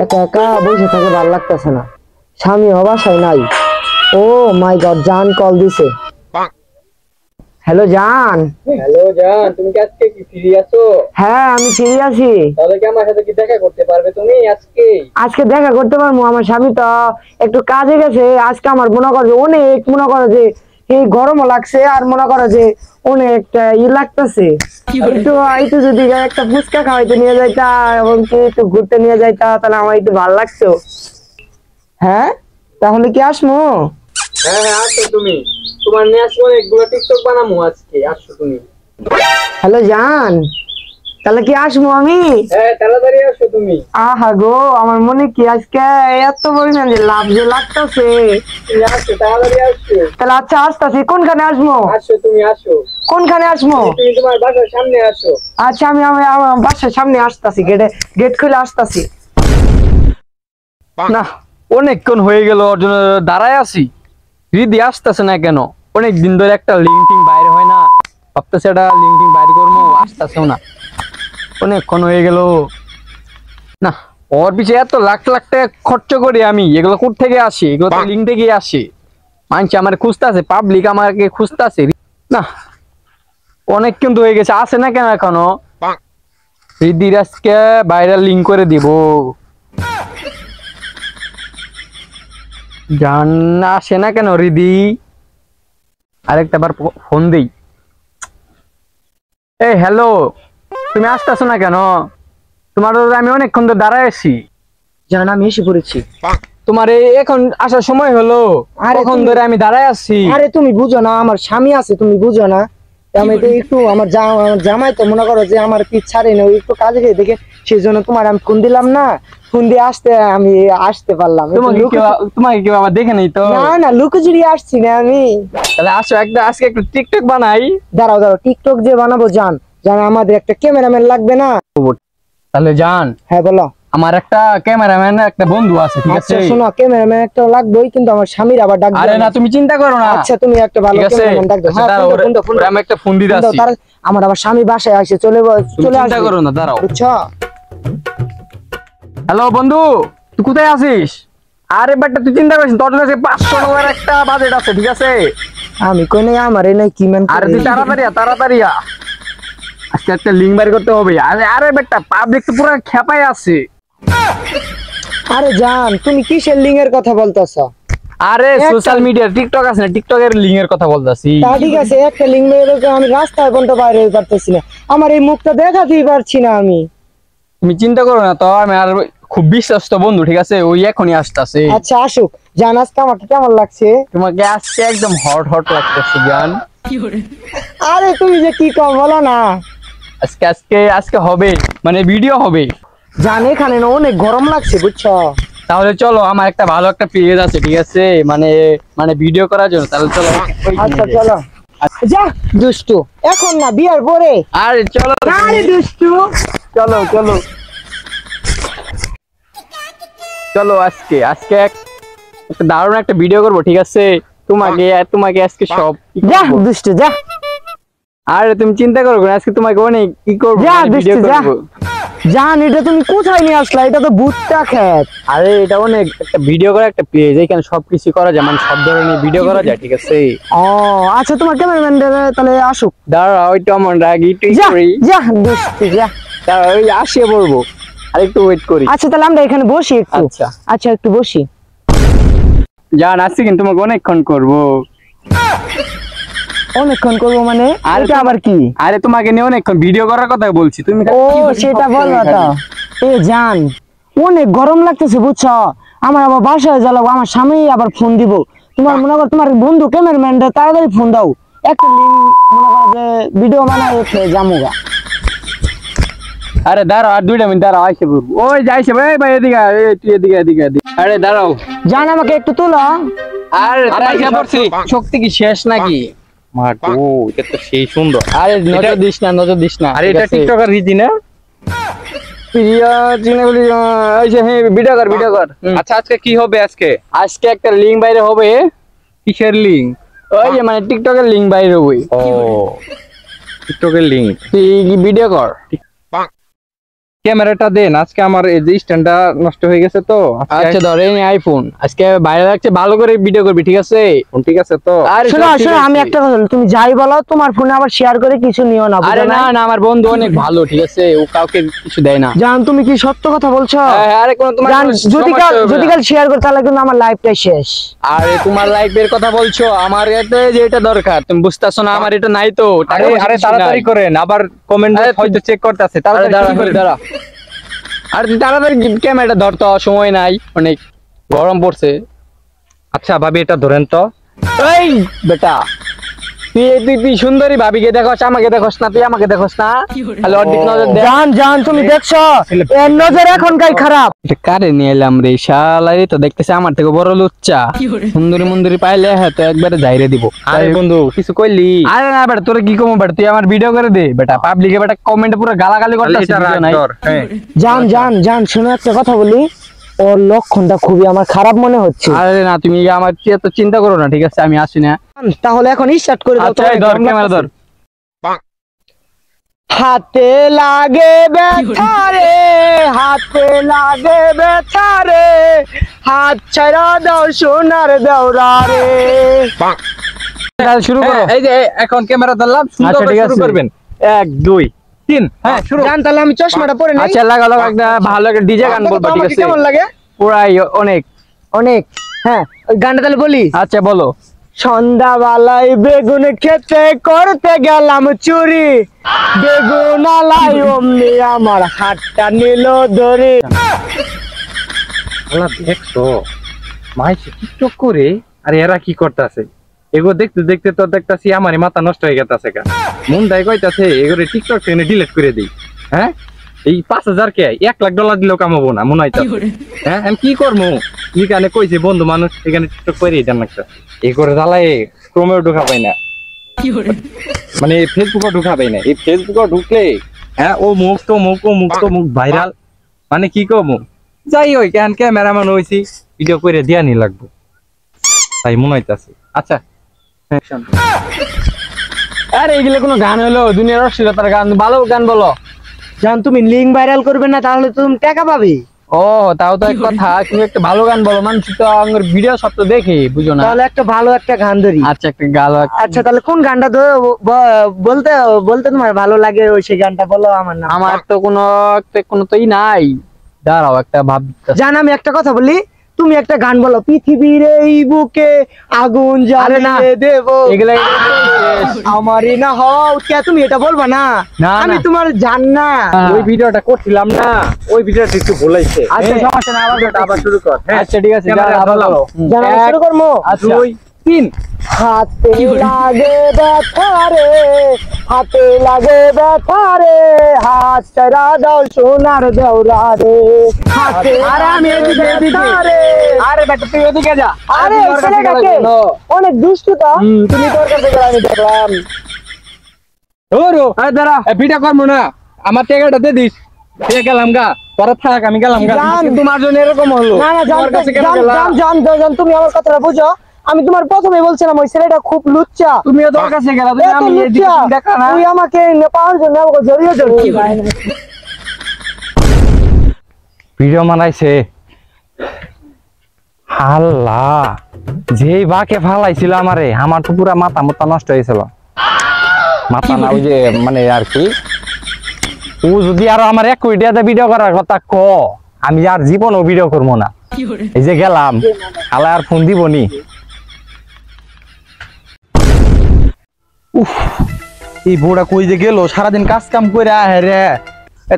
একা একা বসে থাকে ভালো লাগতেছে না, স্বামী বাসায় নাই। ও মাই গড, জান কল দিছে। হ্যালো জান। হ্যালো জান, তুমি কি আজকে কি ফ্রি আছো? হ্যাঁ আমি ফ্রি আছি। তাহলে কি আমার সাথে কি দেখা করতে পারবে তুমি আজকে? আজকে দেখা করতে পারবো? আমার স্বামী তো একটু কাজে গেছে আজকে। আমার মনে করে অনেক মনে করে যে এই গরমও লাগছে, আর মনে করে যে অনেকটা লাগতেছে। একটু একটু যদি একটা ফুচকা খাওয়াইতে নিয়ে যাইতা এবং কি একটু ঘুরতে নিয়ে যাইতা তাহলে আমার একটু ভালো লাগতো। হ্যাঁ তাহলে কি আসমো? হ্যাঁ হ্যাঁ, আসো তুমি। তোমার নিয়ে আসবো অনেকগুলো টিকটক বানাবো আজকে, আসো তুমি। হ্যালো জান, তাহলে কি আসমো আমি? হ্যাঁ তাড়াতাড়ি আসো তুমি। আহা গো, আমার মনে কি আজকে এত পরিমাণ যে লাভ যে লাগতেছে। তুমি আসো, তাড়াতাড়ি আসো। তাহলে আচ্ছা আসতেছি। কোনখানে আসবো? আসো তুমি আসো। কোনখানে আসবো? তুমি তোমার বাসার সামনে আসো। আচ্ছা আমি আমি আমার বাসার সামনে আসতেছি, গেট খুলে আসতেছি। না, অনেকক্ষণ হয়ে গেল ওর জন্য দাঁড়ায় আছি, রিদি আসতেছে না কেন? অনেক দিন ধরে একটা লিঙ্কিং বাইরে হয় না, ভাবতেছে একটা লিঙ্কিং বাইরে করবো, আসতেছেও না। অনেকক্ষণ হয়ে গেল। না, ওর পিছিয়ে এত লাখ লাখ টাকা খরচ করি আমি, এগুলো কোথা থেকে আসে? এগুলো তো লিঙ্ক থেকে আসে। মানুষ আমার খুঁজতেছে, পাবলিক আমাকে খুঁজতেছে। না, অনেক কিন্তু হয়ে গেছে, আসে না কেন এখনো? রিদির আজকে ভাইরাল লিঙ্ক করে দিব। জান আসে না কেন রিদি? আরেকটা বার ফোন দেই। এই হ্যালো, তুমি আসতেছো না কেন? তোমার আমি অনেকক্ষণ ধরে দাঁড়ায় আছি। জান আমি এসে পড়েছি। তোমার এখন আসার সময় হলো, কখন ধরে আমি দাঁড়ায় আছি। আরে তুমি বুঝো না, আমার স্বামী আছে, তুমি বুঝো না। আমি তো একটু আমার জামাই তো মনে করো যে আমার পিছ ছাড়ে না, একটু কাজে গিয়ে দেখে সেই জন্য তোমার আমি ফোন দিলাম না। ফোন দিয়ে আমি আসতে পারলাম। তোমাকে কেউ আবার দেখে নেই তো? না না, লুকোচুরি আসছি না আমি। তাহলে আসো আজকে একটু টিকটক বানাই। দাঁড়াও দাঁড়াও, টিকটক যে বানাবো জান, আমাদের একটা ক্যামেরাম্যান লাগবে না? তাহলে জান, হ্যাঁ বলো। আমার একটা ক্যামেরাম্যান একটা বন্ধু আছে, ঠিক আছে? আচ্ছা শোনো, ক্যামেরাম্যান একটা লাগবেই, কিন্তু আমার স্বামীর আবার ডাক। আরে না, তুমি চিন্তা করো না। আচ্ছা তুমি একটা ভালো ক্যামেরাম্যান ডাক দাও। হ্যাঁ, আমি একটা ফোন দিতে আসি। আমার আবার স্বামী বাসায় আসে, চলে চিন্তা করো না, দাঁড়াও। বুঝছো? হ্যালো বন্ধু, তুই কোথায় আছিস? আরে বেটা তুই চিন্তা করিস, তোর কাছে 500 টাকার একটা বাজেট আছে, ঠিক আছে? আমি কই নাই আমার এই নাই কি মান। আরে তুই তাড়াতাড়ি আজকে একটা লিঙ্ক বের করতে হবে। আরে বেটা পাবলিক তো পুরো খেপায় আছে। আরে জান, তুমি কিসের লিঙ্ক এর কথা বলতেছো? আরে সোশ্যাল মিডিয়া টিকটক আছে না, টিকটকের লিঙ্ক এর কথা বলতাছি। তা ঠিক আছে, একটা লিঙ্ক মেরে আমি রাস্তায় পর্যন্ত বাইরে হতে পারতেছি না, আমার এই মুখটা দেখাতেই পারছি না আমি। তুমি চিন্তা করো না তো, আমি আর খুব বিশ্বস্ত বন্ধু, ঠিক আছে? ওই এখনই আসতেছে। আচ্ছা আসুক। জান আজকে আমাকে কেমন লাগছে? তোমাকে আজকে একদম হট লাগতেছে জান। আরে তুমি যে কি কম বলো না। আজকে হবে, মানে ভিডিও হবে। জান এখানে না অনেক গরম লাগছে, বুঝছো? তাহলে চলো, আমার একটা ভালো একটা পেজ আছে, ঠিক আছে? মানে ভিডিও করার জন্য। তাহলে চলো। আচ্ছা চলো। যা দুষ্টু, এখন না বিয়ার পরে। আরে চলো। আরে দুষ্টু, চলো আজকে একটা দারুণ একটা ভিডিও করবো, ঠিক আছে? তোমাকে আজকে সব যা দুষ্টু যা। আরে তুমি চিন্তা করো না, আজকে তোমাকে অনেক কি করবো, যা ভিডিও দুষ্টু যা। করবো। জান এটা তুমি কোথায় নিয়ে আসলা? এটা তো ভুট্টা খেত। আরে এটা অনেক একটা ভিডিও করা একটা পেজ, এখানে সবকিছু করা যায়, মানে সব ধরনের ভিডিও করা যায়, ঠিক আছে? ও আচ্ছা, তোমার ক্যামেরাম্যান তাহলে আসুক। দাঁড়াও, ওইটা আমার রাগি যা যা দুষ্টু যা। দাঁড়াও, ওই আসিয়ে পড়বো, আর একটু ওয়েট করি। আচ্ছা তাহলে আমরা এখানে বসি একটু। আচ্ছা একটু বসি। জান আসছি, কিন্তু তোমাকে অনেকক্ষণ করবো। অনেকক্ষণ করবো মানে? আরে আবার কি? আরে তোমাকে নিয়ে অনেকক্ষণ ভিডিও করার কথা বলছি, তুমি। ও সেটা বলবা তো। এ জান অনেক গরম লাগতেছে, বুঝছো? আমার আবার বাসায় জ্বালাবো, আমার স্বামী আবার ফোন দিব। তোমার মনে করো তোমার বন্ধু ক্যামেরাম্যানটা তাড়াতাড়ি ফোন দাও, একটা লিঙ্ক মনে করো যে ভিডিও বানাই জামুগা। আরে দাঁড়াও, আর 2 মিনিট দাঁড়াও, আইসে পড়বো। ওই যাইছে ভাই এদিকে, তুই এদিকে। আরে দাঁড়াও জান, আমাকে একটু তোলো। আর শক্তি কি শেষ নাকি? এটা তো সেই সুন্দর। আরে নজর দিস না। আরে এটা টিকটকার রীতি না? ভিডিও কর। আচ্ছা আজকে কি হবে? আজকে একটা লিঙ্ক বাইরে হবে। কিসের লিঙ্ক? ওই যে মানে টিকটকের লিঙ্ক বাইরে হবে। ও টিকটকের লিঙ্ক। তুই ভিডিও কর। ক্যামেরাটা দেন, আজকে আমার এই যে স্ট্যান্ডটা নষ্ট হয়ে গেছে তো। আচ্ছা ধর এই আইফোন, আজকে বাইরে রাখছে, ভালো করে ভিডিও করবি, ঠিক আছে? ঠিক আছে তো। আরে শোনো সব ঠিক শোনো, আছে। আমি একটা কথা বলি, তুমি যাই বলো তোমার ফোনে আবার শেয়ার করে কিছু নিও না, আরে বুঝো না না? না, আমার বন্ধু অনেক ভালো, ঠিক আছে, ও কাউকে কিছু দেয় না। জান তুমি কি সত্য কথা বলছো? আরে কোন তোমার জান, কোনো যদি সমস্যা হবে যদি না। কাল শেয়ার করতে তাহলে কিন্তু আমার লাইফটাই শেষ। আরে তোমার লাইফের কথা বলছো, আমার এতে যে এটা দরকার তুমি বুঝতাছো না, আমার এটা নাই তো, টাকা আরে পয়সা আরে কিছু তাড়াতাড়ি নাই। করেন, আবার কমেন্ট আরে তুই- হয়তো চেক করতেছে, আরে তাড়াতাড়ি দাঁড়া করেন। দাঁড়া, আরে তুই তাড়াতাড়ি ক্যামেরাটা ধরতো, সময় নাই, অনেক গরম পড়ছে। আচ্ছা ভাবি এটা ধরেন তো। এই বেটা, তুই সুন্দরী ভাবিকে দেখোস, আমাকে দেখোস না, তুই আমাকে দেখোস না, তাহলে অর্ধেক নজর দে। জান জান তুমি দেখছো এর নজর এখনকার খারাপ। এটা কারে নিয়ে এলাম রে, শালাই তো দেখতেছে আমার থেকে বড় লুচ্চা, সুন্দরী মুন্দরী পাইলে হ্যাঁ তো একবারে যাইরে দিব। আরে বন্ধু কিছু কইলি? আরে না বেটা, তোরা কি কমো বেটা, তুই আমার ভিডিও করে দে বেটা, পাবলিকে বেটা কমেন্টে পুরো গালাগালি তাহলে করতেছে, এটা রাখ নাই। ধর, হ্যাঁ। জান জান জান শোনো একটা কথা বলি, ওর লক্ষণটা খুবই আমার খারাপ মনে হচ্ছে। আরে না, তুমি আমার এত চিন্তা করো না, ঠিক আছে, আমি আসি না। তাহলে এখন স্টার্ট করে দাও। আচ্ছা তোমার এই ধর কেমন ক্যামেরা ধর। লাগতেছে? হাতে লাগে ব্যথা রে, হাতে লাগে ব্যথা রে, হাত ছাড়া দাও সোনার দেওরা রে। তাহলে শুরু করো। হ্যাঁ, এই যে এখন ক্যামেরা ধরলাম, সুন্দর আচ্ছা, করে ঠিক শুরু আছে। করবেন। 1 2 3 হ্যাঁ শুরু। জান তাহলে আমি চশমাটা পরে নেই। আচ্ছা লাগা লাগা, একটা ভালো একটা ডিজে গান বলবো, ঠিক আমাকে আছে? কেমন লাগে? পুরাই অনেক। অনেক। হ্যাঁ ওই গানটা তাহলে বলি। আচ্ছা বলো। সন্ধ্যাবেলায় বেগুন খেতে করতে গেলাম চুরি, বেগুন আলাই অমনি আমার হাতটা নিল ধরে। আল্লাহ দেখছো মাইছে টিকটক করে, আর এরা কি করতেছে? এগো দেখতে দেখতে তো দেখতাছি আমারই মাথা নষ্ট হয়ে গেছে গা। মন দায় কইতাছে এগুলো টিকটক থেকে ডিলিট করে দেই। হ্যাঁ এই 5000 কে $1,00,000 দিলেও কামাবো না মনে হইতাছে। হ্যাঁ আমি কি করবো? এখানে কইছে বন্ধু মানুষ এখানে টিকটক করে দেন একটা এই করে জ্বালায়, ক্রমেও ঢোকা পাই না, মানে ফেসবুকে ঢোকা পাই না। এই ফেসবুকে ঢুকলে হ্যাঁ ও মুখ তো মুখ, ও মুখ তো মুখ ভাইরাল, মানে কি করবো? যাই হোক কেন ক্যামেরাম্যান হয়েছি, ভিডিও করে দিয়া নি লাগবো, তাই মনে হইতাছে। আচ্ছা আরে এগুলো কোনো গান হলো? দুনিয়ার অশ্লীলতার গান, ভালো গান বলো। জান তুমি লিঙ্ক ভাইরাল করবে না তাহলে তো তুমি টাকা পাবে। ও তাও তো এক কথা, তুমি একটা ভালো গান বলো, মানুষ তো আমার ভিডিও সব তো দেখে, বুঝো না? তাহলে একটা ভালো একটা গান ধরি। আচ্ছা একটা গাল। আচ্ছা তাহলে কোন গানটা বলতে বলতে তোমার ভালো লাগে ওই সেই গানটা বলো আমার নাম। আমার তো কোনো তোই নাই, দাঁড়াও একটা ভাব। জান আমি একটা কথা বলি, তুমি একটা গান বলো, পৃথিবীর এই বুকে আগুন আরে না, জ্বালিয়ে দেব এগুলা আমারই না হও। কে তুমি এটা বলবা না? না, আমি না। তোমার জান না। ওই ভিডিওটা করছিলাম না, ওই ভিডিওটা একটু ভুলাইছে। আচ্ছা হ্যাঁ, সমস্যা না, আবার ভিডিওটা আবার শুরু কর। হ্যাঁ আচ্ছা ঠিক আছে, ক্যামেরা আবার ধরলাম। বলো। জান আমি শুরু করবো। 1 2 3 হাতে লাগে ব্যথা রে, হাতে লাগে ব্যথা রে, হাত ছাড়া দাও সোনার দেওরা রে, হাতে আরে আমি এদিকে, লাগে এদিকে। ব্যথা রে। আরে বেটা তুই ওদিকে যা। আরে তুই ওই ওর কাছে ছেলেটাকে গেলে কেন? অনেক দুষ্টু তো। তুমি তোর কাছে গেলে আমি দেখলাম। ওরো আরে দাঁড়া। ভিডিও করবো না, আমার টাকাটা দিয়ে দিস, দিয়ে গেলাম গা, তোরা থাক আমি গেলাম গা। জান, তোমার জন্য এরকম হলো। না না জান তোমার কাছে কেন জান গেলা? জান জান জান, তুমি আমার কথাটা বুঝো। আমি তোমার প্রথমে বলছিলাম ওই ছেলেটা খুব লুচ্চা, তুমিও তোর কাছে গেলা, তুমি এত আমি এদিকে লুচ্চা। দেখা না। তুই আমাকে পাওয়ার জন্য আমাকে জড়িয়ে ধরছি। ভিডিও বানাইছে, আল্লাহ যেই বাকে ফালাইছিল আমারে, আমার তো পুরা মাথা মাথা নষ্ট হয়েছিল। মাথা না ওই যে মানে আর কি, ও যদি আরো আমার 1 কোটি টাকা ভিডিও করার কথা আমি আর জীবনও ভিডিও করবো না। এই যে গেলাম, আলা আর ফোন দিবনি। উফ এই বউটা কই যে গেল, সারাদিন কাজ কাম করে আহে রে,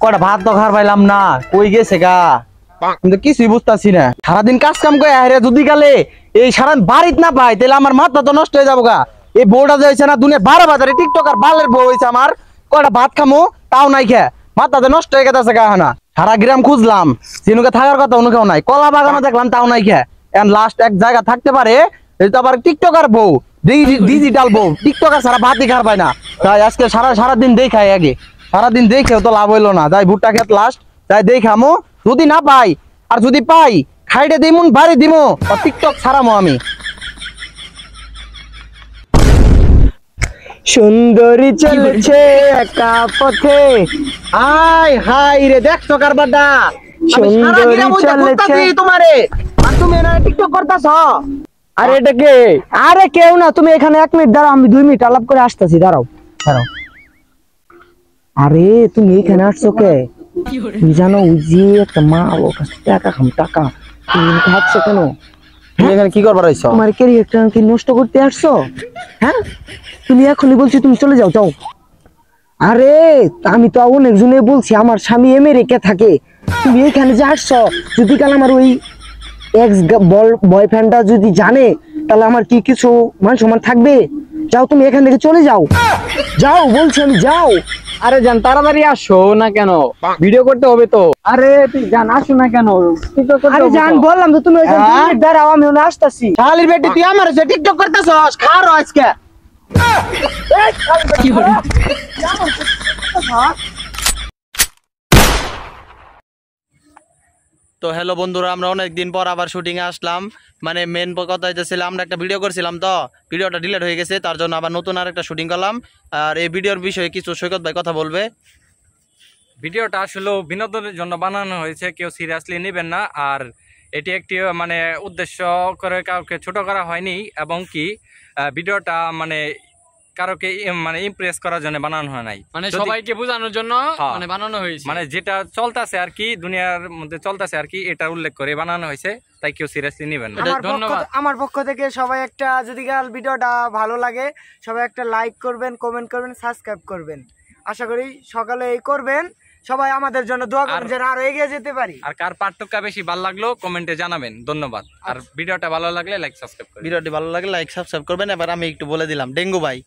কয়টা ভাত তো খার পাইলাম না, কই গেছে গা কিন্তু কিছুই বুঝতাছি না। সারাদিন কাজ কাম করে আহে রে, যদি গেলে এই সারাদিন বাড়িতে না পাই তাহলে আমার মাথা তো নষ্ট হয়ে যাবো গা। এই বউটা যে হয়েছে না দুনিয়ার 12 বাজারে টিকটকার বালের বউ হয়েছে আমার, কয়টা ভাত খামো তাও নাই খে, মাথা তো নষ্ট হয়ে গেছে গা। না সারা গ্রাম খুঁজলাম, যেনুকে থাকার কথা অনুকেও নাই, কলা বাগানও দেখলাম তাও নাই খে। এন্ড লাস্ট এক জায়গা থাকতে পারে, এই তো আবার টিকটকার বউ, ডিজিটাল বউ, টিকটকার সারা ভাতই খার পায় না। তাই আজকে সারাদিন দেখাই, আগে সারাদিন দেখেও তো লাভ হইলো না। যাই ভুট্টা খেত লাস্ট যাই দেখামো, যদি না পাই আর যদি পাই খাইডে দিমুন বাড়ি দিমো, টিকটক ছাড়ামো আমি। সুন্দরী চলেছে একা পথে, আয় হাই রে দেখছো কারবারটা, আমি সারা সুন্দরী দিনে বইতে চলেছে। করতাছি তোমারে, আর তুমি এখানে টিকটক করতাছ। আরে এটা কে? আরে কেউ না, তুমি এখানে 1 মিনিট দাঁড়াও, আমি 2 মিনিট আলাপ করে আসতেছি, দাঁড়াও দাঁড়াও। আরে তুমি এখানে আসছো কে? তুমি জানো ওই যে একটা মা, ওর কাছে টাকা খাম টাকা, তুমি খাচ্ছ কেন? তুমি এখানে কি করবার আইছো? তোমার ক্যারিয়ারটা কি নষ্ট করতে আসছো? হ্যাঁ, তুমি এখনই বলছি তুমি চলে যাও, যাও। আরে আমি তো অনেকজনে বলছি আমার স্বামী আমেরিকা থাকে, তুমি এখানে যে আসছো, যদি কাল আমার ওই এক্স বয়ফ্রেন্ডটা যদি জানে, তাহলে আমার কি কিছু মান সম্মান থাকবে? যাও তুমি এখান থেকে চলে যাও, যাও বলছি আমি, যাও। আরে জান তাড়াতাড়ি আসো না কেন? ভিডিও করতে হবে তো। আরে তুই জান আসো না কেন? TikTok করতে আরে হবে জান তো। বললাম তো, তুমি ওইখানে 2 হ্যাঁ? মিনিট দাঁড়াও, আমি ওখানে আসতেছি। শালির বেটি তুই আমার সাথে টিকটক করতাছস, খারো আজকে। তো হ্যালো বন্ধুরা, আমরা অনেকদিন পর আবার শুটিং এ আসলাম। মানে মেন কথা হইতেছিল, আমরা একটা ভিডিও করছিলাম, তো ভিডিওটা ডিলিট হয়ে গেছে, তার জন্য আবার নতুন আর একটা শুটিং করলাম। আর এই ভিডিওর বিষয়ে কিছু সৈকত ভাই কথা বলবে। ভিডিওটা আসলে বিনোদনের জন্য বানানো হয়েছে, কেউ সিরিয়াসলি নেবেন না। আর এটি একটি মানে উদ্দেশ্য করে কাউকে ছোট করা হয়নি, এবং কি ভিডিওটা মানে কারোকে মানে ইমপ্রেস করার জন্য বানানো হয় নাই, মানে যদি- সবাইকে বোঝানোর জন্য হ্যাঁ। মানে বানানো হয়েছে। মানে যেটা চলতেছে আর কি, দুনিয়ার মধ্যে চলতেছে আর কি, এটা উল্লেখ করে বানানো হয়েছে, তাই কেউ সিরিয়াসলি নেবেন না। ধন্যবাদ। আমার পক্ষ থেকে সবাই একটা, যদি গাল ভিডিওটা ভালো লাগে সবাই একটা লাইক করবেন, কমেন্ট করবেন, সাবস্ক্রাইব করবেন। আশা করি সকালে এই করবেন। সবাই আমাদের জন্য দোয়া করবেন যেন আরো এগিয়ে যেতে পারি। আর কার পার্টটা বেশি ভালো লাগলো কমেন্টে জানাবেন। ধন্যবাদ। আর ভিডিওটা ভালো লাগলে লাইক সাবস্ক্রাইব করবেন। ভিডিওটি ভালো লাগলে লাইক সাবস্ক্রাইব করবেন। এবার আমি একটু বলে দিলাম, ডেঙ্গু ভাই